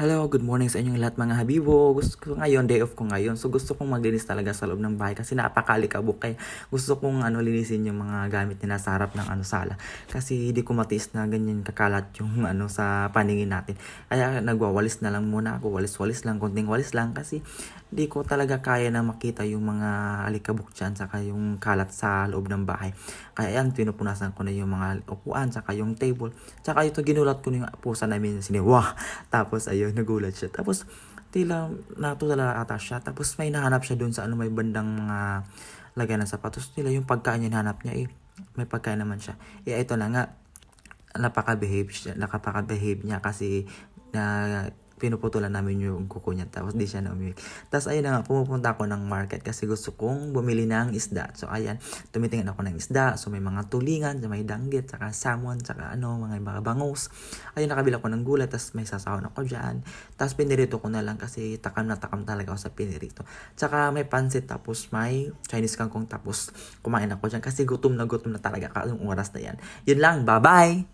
Hello, good morning sa inyong lahat mga habibo. Gusto ko ngayon, day off ko ngayon. So gusto kong maglinis talaga sa loob ng bahay kasi napakalikabok kaya gusto kong linisin yung mga gamit nila sa harap ng sala. Kasi hindi ko matiis na ganyan kakalat yung sa paningin natin. Kaya nagwawalis na lang muna ako, walis-walis lang, konting walis lang kasi hindi ko talaga kaya na makita yung mga alikabok dyan saka yung kalat sa loob ng bahay. Kaya yan, pinupunasan ko na yung mga upuan saka yung table. Saka ito ginulat ko na yung pusa namin siniwa. Tapos ayun, nagulat siya. Tapos tila natulala ata siya. Tapos may nahanap siya dun sa may bandang mga lagyan ng sapatos. Tila yung pagkain niya nahanap niya may pagkain naman siya. Ito na nga, nakapaka-behave niya kasi na pinuputulan namin yung kuko niya tapos di siya na Tapos ayun na nga, pumupunta ako ng market kasi gusto kong bumili ng isda. So ayan, tumitingin ako ng isda. So may mga tulingan, may danggit, saka salmon, saka mga bangus. Ayun, nakabila ko ng gulay, tapos may sasahon ako dyan. Tapos pinirito ko na lang kasi takam na takam talaga ako sa pinirito. Tsaka may pansit, tapos may Chinese kangkong, tapos kumain ako dyan kasi gutom na talaga ka yung oras na yan. Yun lang, bye-bye!